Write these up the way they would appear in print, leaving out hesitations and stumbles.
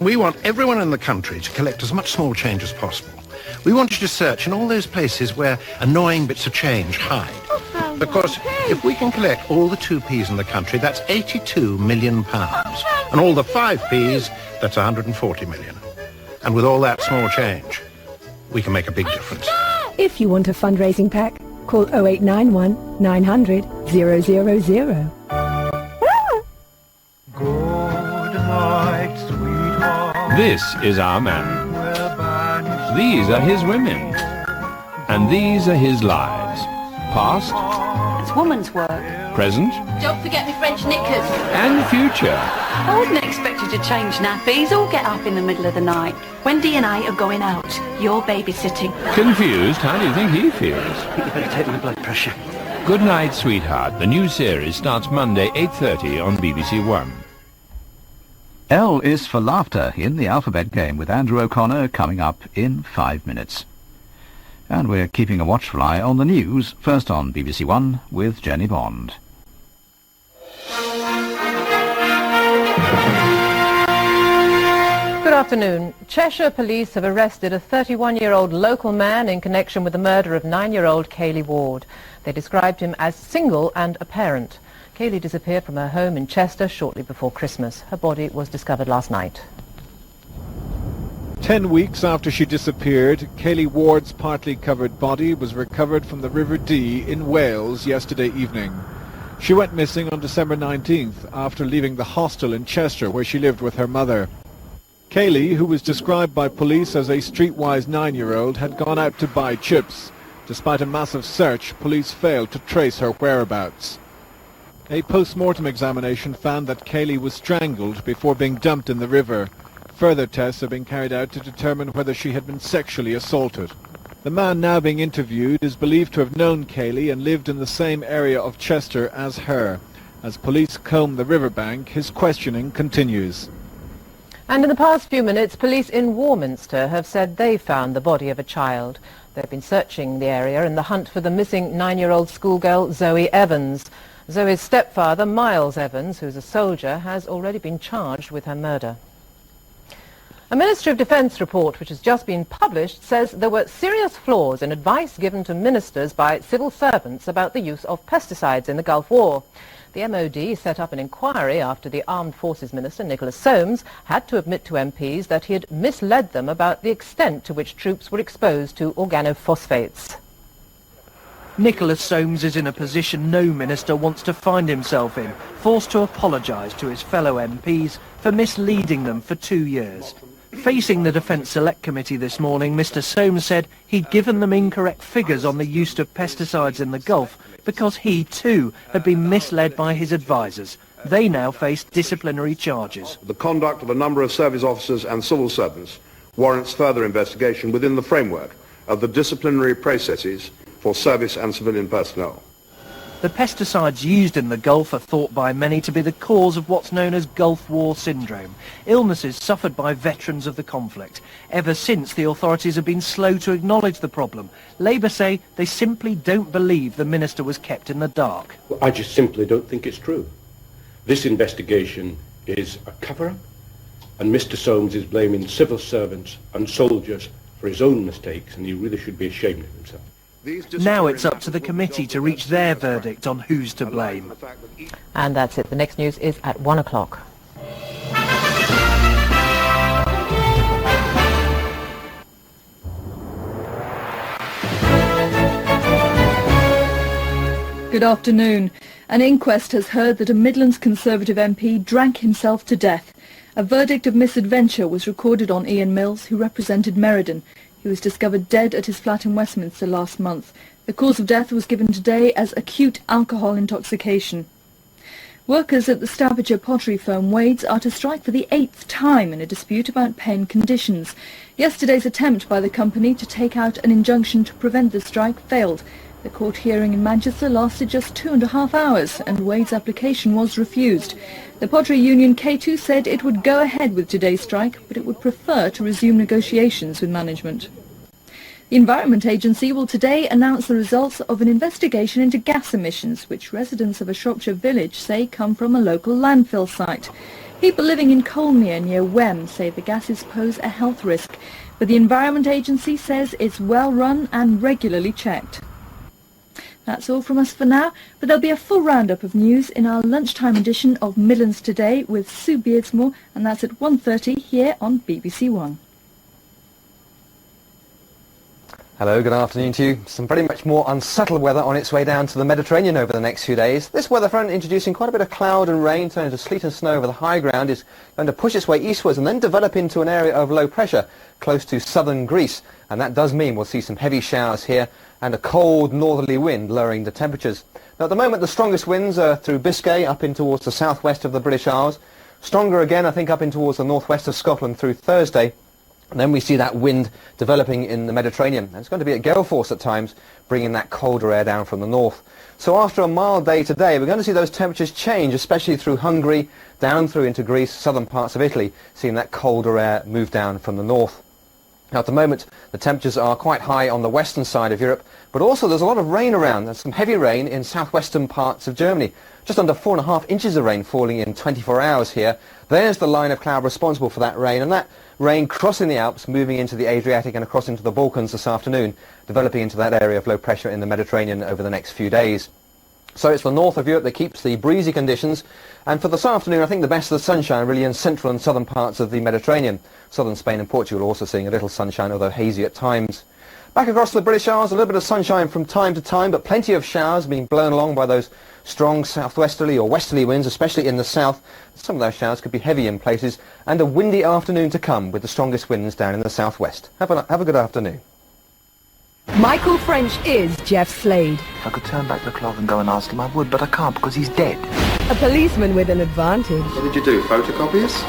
We want everyone in the country to collect as much small change as possible. We want you to search in all those places where annoying bits of change hide. Because if we can collect all the 2p's in the country, that's £82 million. And all the 5p's, that's 140 million. And with all that small change, we can make a big difference. If you want a fundraising pack, call 0891 900 000. Good night, sweetheart. This is our man. These are his women. And these are his lives. Past, It's woman's work. present, Don't forget me French knickers. and future. I wouldn't expect you to change nappies or get up in the middle of the night. Wendy and I are going out. You're babysitting. Confused, how do you think he feels? You better take my blood pressure. Good Night, Sweetheart. The new series starts Monday, 8:30 on BBC One. L is for laughter in the alphabet game with Andrew O'Connor coming up in 5 minutes. And we're keeping a watchful eye on the news, first on BBC One with Jenny Bond. Good afternoon. Cheshire police have arrested a 31-year-old local man in connection with the murder of 9-year-old Kaylee Ward. They described him as single and a parent. Kaylee disappeared from her home in Chester shortly before Christmas. Her body was discovered last night. 10 weeks after she disappeared, Kaylee Ward's partly covered body was recovered from the River Dee in Wales yesterday evening. She went missing on December 19th after leaving the hostel in Chester where she lived with her mother. Kaylee, who was described by police as a streetwise 9-year-old, had gone out to buy chips. Despite a massive search, police failed to trace her whereabouts. A post-mortem examination found that Kaylee was strangled before being dumped in the river. Further tests are being carried out to determine whether she had been sexually assaulted. The man now being interviewed is believed to have known Kaylee and lived in the same area of Chester as her. As police comb the riverbank, his questioning continues. And in the past few minutes, police in Warminster have said they found the body of a child. They've been searching the area in the hunt for the missing 9-year-old schoolgirl Zoe Evans. Zoe's stepfather, Miles Evans, who's a soldier, has already been charged with her murder. A Ministry of Defence report which has just been published says there were serious flaws in advice given to ministers by civil servants about the use of pesticides in the Gulf War. The MOD set up an inquiry after the Armed Forces Minister, Nicholas Soames, had to admit to MPs that he had misled them about the extent to which troops were exposed to organophosphates. Nicholas Soames is in a position no minister wants to find himself in, forced to apologise to his fellow MPs for misleading them for 2 years. Facing the Defence Select Committee this morning, Mr Soames said he'd given them incorrect figures on the use of pesticides in the Gulf because he too had been misled by his advisers. They now face disciplinary charges. The conduct of a number of service officers and civil servants warrants further investigation within the framework of the disciplinary processes for service and civilian personnel. The pesticides used in the Gulf are thought by many to be the cause of what's known as Gulf War syndrome, illnesses suffered by veterans of the conflict. Ever since, the authorities have been slow to acknowledge the problem. Labour say they simply don't believe the minister was kept in the dark. Well, I just simply don't think it's true. This investigation is a cover-up, and Mr Soames is blaming civil servants and soldiers for his own mistakes, and he really should be ashamed of himself. Now it's up to the committee to reach their verdict on who's to blame. And that's it. The next news is at 1 o'clock. Good afternoon. An inquest has heard that a Midlands Conservative MP drank himself to death. A verdict of misadventure was recorded on Ian Mills, who represented Meriden. He was discovered dead at his flat in Westminster last month. The cause of death was given today as acute alcohol intoxication. Workers at the Staffordshire pottery firm Wades are to strike for the 8th time in a dispute about pay and conditions. Yesterday's attempt by the company to take out an injunction to prevent the strike failed. The court hearing in Manchester lasted just 2.5 hours and Wades' application was refused. The pottery union K2 said it would go ahead with today's strike, but it would prefer to resume negotiations with management. The Environment Agency will today announce the results of an investigation into gas emissions, which residents of a Shropshire village say come from a local landfill site. People living in Colmere near Wem say the gases pose a health risk, but the Environment Agency says it's well run and regularly checked. That's all from us for now, but there'll be a full roundup of news in our lunchtime edition of Midlands Today with Sue Beardsmore, and that's at 1:30 here on BBC One. Hello, good afternoon to you. Some pretty much more unsettled weather on its way down to the Mediterranean over the next few days. This weather front, introducing quite a bit of cloud and rain, turning to sleet and snow over the high ground, is going to push its way eastwards and then develop into an area of low pressure close to southern Greece. And that does mean we'll see some heavy showers here and a cold northerly wind lowering the temperatures. Now at the moment the strongest winds are through Biscay up in towards the southwest of the British Isles. Stronger again I think up in towards the northwest of Scotland through Thursday. And then we see that wind developing in the Mediterranean. And it's going to be at gale force at times, bringing that colder air down from the north. So after a mild day today, we're going to see those temperatures change, especially through Hungary, down through into Greece, southern parts of Italy, seeing that colder air move down from the north. Now at the moment, the temperatures are quite high on the western side of Europe, but also there's a lot of rain around. There's some heavy rain in southwestern parts of Germany. Just under 4.5 inches of rain falling in 24 hours here. There's the line of cloud responsible for that rain, and that rain crossing the Alps, moving into the Adriatic and across into the Balkans this afternoon, developing into that area of low pressure in the Mediterranean over the next few days. So it's the north of Europe that keeps the breezy conditions, and for this afternoon I think the best of the sunshine really in central and southern parts of the Mediterranean. Southern Spain and Portugal also seeing a little sunshine, although hazy at times. Back across the British Isles, a little bit of sunshine from time to time, but plenty of showers being blown along by those strong southwesterly or westerly winds, especially in the south. Some of those showers could be heavy in places, and a windy afternoon to come with the strongest winds down in the southwest. Have a good afternoon. Michael French is Jeff Slade. If I could turn back the clock and go and ask him, I would, but I can't because he's dead. A policeman with an advantage. What did you do, photocopy us?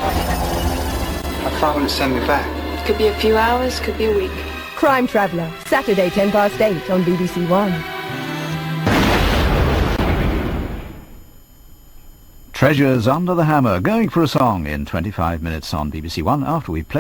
How far will it send me back? Could be a few hours, could be a week. Crime Traveller, Saturday 8:10 on BBC One. Treasures Under the Hammer, going for a song in 25 minutes on BBC One after we play